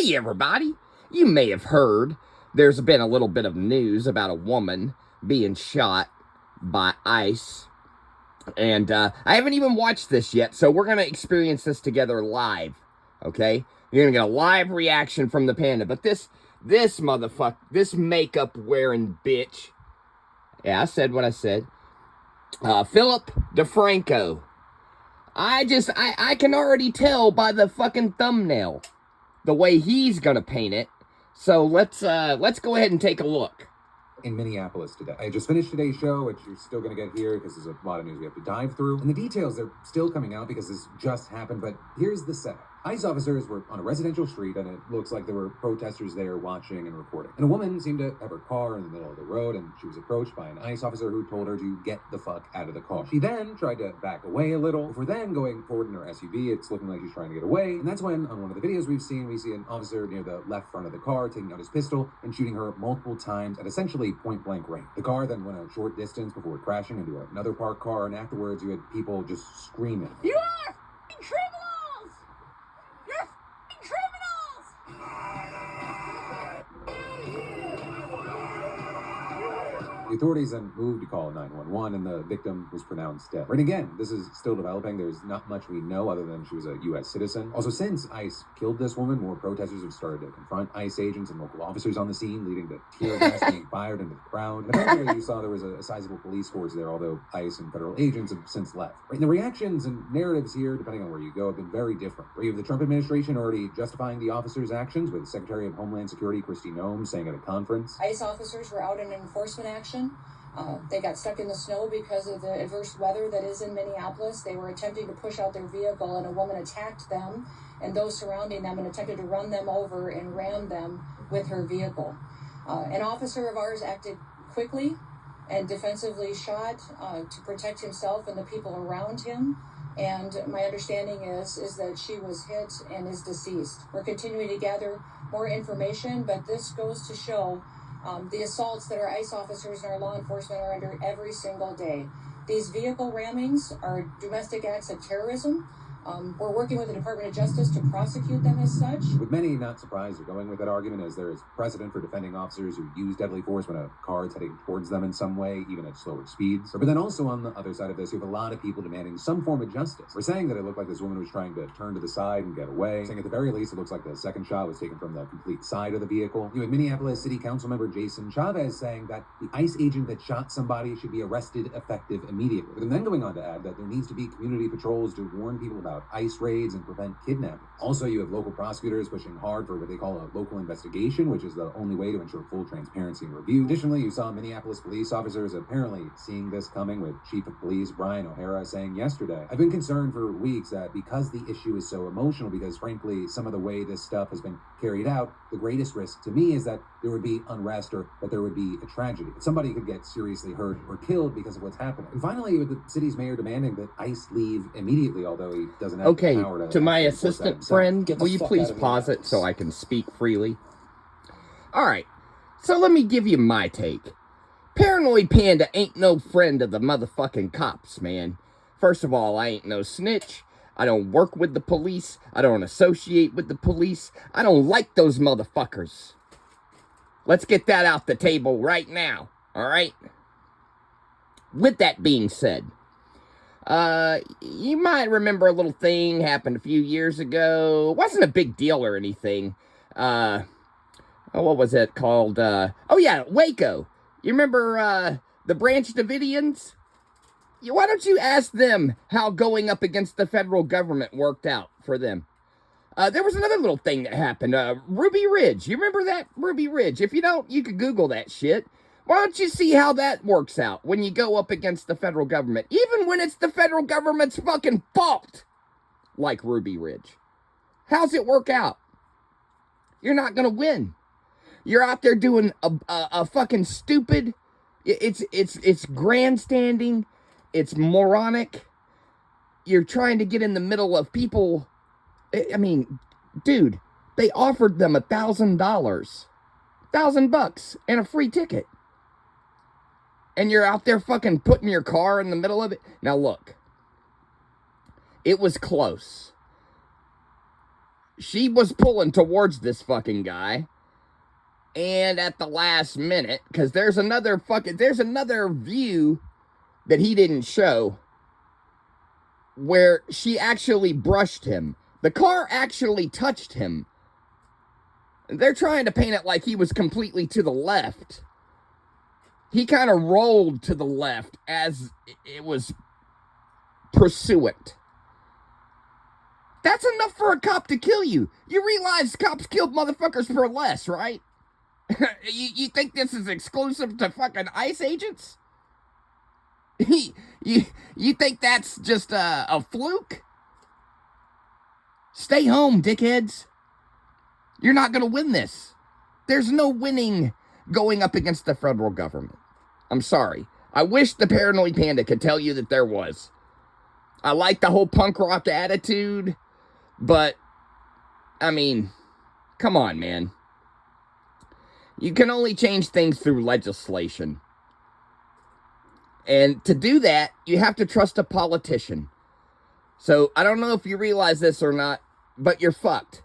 Hey everybody, you may have heard there's been a little bit of news about a woman being shot by ICE. And I haven't even watched this yet, so we're going to experience this together live, okay? You're going to get a live reaction from the panda. But this motherfucker, this makeup-wearing bitch, yeah, I said what I said, Philip DeFranco. I can already tell by the fucking thumbnail the way he's gonna paint it. So let's go ahead and take a look. In Minneapolis today. I just finished today's show, which you're still going to get here because there's a lot of news we have to dive through. And the details are still coming out because this just happened, but here's the setup. ICE officers were on a residential street, and it looks like there were protesters there watching and recording. And a woman seemed to have her car in the middle of the road, and she was approached by an ICE officer who told her to get the fuck out of the car. She then tried to back away a little, before then going forward in her SUV. It's looking like she's trying to get away, and that's when, on one of the videos we see an officer near the left front of the car taking out his pistol and shooting her multiple times at essentially point-blank range. The car then went a short distance before crashing into another parked car, and afterwards you had people just screaming, "You are criminals! You're criminals!" The authorities then moved to call 911, and the victim was pronounced dead. And again, this is still developing. There's not much we know other than she was a U.S. citizen. Also, since ICE killed this woman, more protesters have started to confront ICE agents and local officers on the scene, leading to tear gas being fired into the crowd. And apparently, you saw there was a sizable police force there, although ICE and federal agents have since left. And the reactions and narratives here, depending on where you go, have been very different. You have the Trump administration already justifying the officers' actions, with Secretary of Homeland Security Kristi Noem saying at a conference, ICE officers were out in enforcement action. They got stuck in the snow because of the adverse weather that is in Minneapolis. They were attempting to push out their vehicle, and a woman attacked them and those surrounding them and attempted to run them over and ram them with her vehicle. An officer of ours acted quickly and defensively shot to protect himself and the people around him. And my understanding is that she was hit and is deceased. We're continuing to gather more information, but this goes to show the assaults that our ICE officers and our law enforcement are under every single day. These vehicle rammings are domestic acts of terrorism. We're working with the Department of Justice to prosecute them as such. With many not surprised or going with that argument, as there is precedent for defending officers who use deadly force when a car is heading towards them in some way, even at slower speeds. But then also on the other side of this, you have a lot of people demanding some form of justice. We're saying that it looked like this woman was trying to turn to the side and get away. Saying at the very least, it looks like the second shot was taken from the complete side of the vehicle. You had Minneapolis City Council member Jason Chavez saying that the ICE agent that shot somebody should be arrested effective immediately. But then going on to add that there needs to be community patrols to warn people about ICE raids and prevent kidnapping. Also, you have local prosecutors pushing hard for what they call a local investigation, which is the only way to ensure full transparency and review. Additionally, you saw Minneapolis police officers apparently seeing this coming, with Chief of Police Brian O'Hara saying yesterday, "I've been concerned for weeks that because the issue is so emotional, because frankly, some of the way this stuff has been carried out, the greatest risk to me is that there would be unrest or that there would be a tragedy. Somebody could get seriously hurt or killed because of what's happening." And finally, with the city's mayor demanding that ICE leave immediately, although he doesn't have the power to my assistant friend, will you please pause it so I can speak freely? Alright, so let me give you my take. Paranoid Panda ain't no friend of the motherfucking cops, man. First of all, I ain't no snitch. I don't work with the police. I don't associate with the police. I don't like those motherfuckers. Let's get that out the table right now, alright? With that being said, you might remember a little thing happened a few years ago. It wasn't a big deal or anything. What was it called? Oh yeah, Waco. You remember, the Branch Davidians? Why don't you ask them how going up against the federal government worked out for them? There was another little thing that happened. Ruby Ridge. You remember that? Ruby Ridge. If you don't, you could Google that shit. Why don't you see how that works out when you go up against the federal government? Even when it's the federal government's fucking fault. Like Ruby Ridge. How's it work out? You're not gonna win. You're out there doing a fucking stupid... It's grandstanding. It's moronic. You're trying to get in the middle of people... I mean, dude, they offered them $1,000. $1,000 and a free ticket. And you're out there fucking putting your car in the middle of it. Now look, it was close. she was pulling towards this fucking guy. And at the last minute, because there's another view that he didn't show where she actually brushed him. The car actually touched him. They're trying to paint it like he was completely to the left. He kind of rolled to the left as it was pursuant. That's enough for a cop to kill you. You realize cops killed motherfuckers for less, right? you think this is exclusive to fucking ICE agents? you think that's just a fluke? Stay home, dickheads. You're not going to win this. There's no winning going up against the federal government. I'm sorry. I wish the Paranoid Panda could tell you that there was. I like the whole punk rock attitude, but, I mean, come on, man. You can only change things through legislation. And to do that, you have to trust a politician. So, I don't know if you realize this or not, but you're fucked.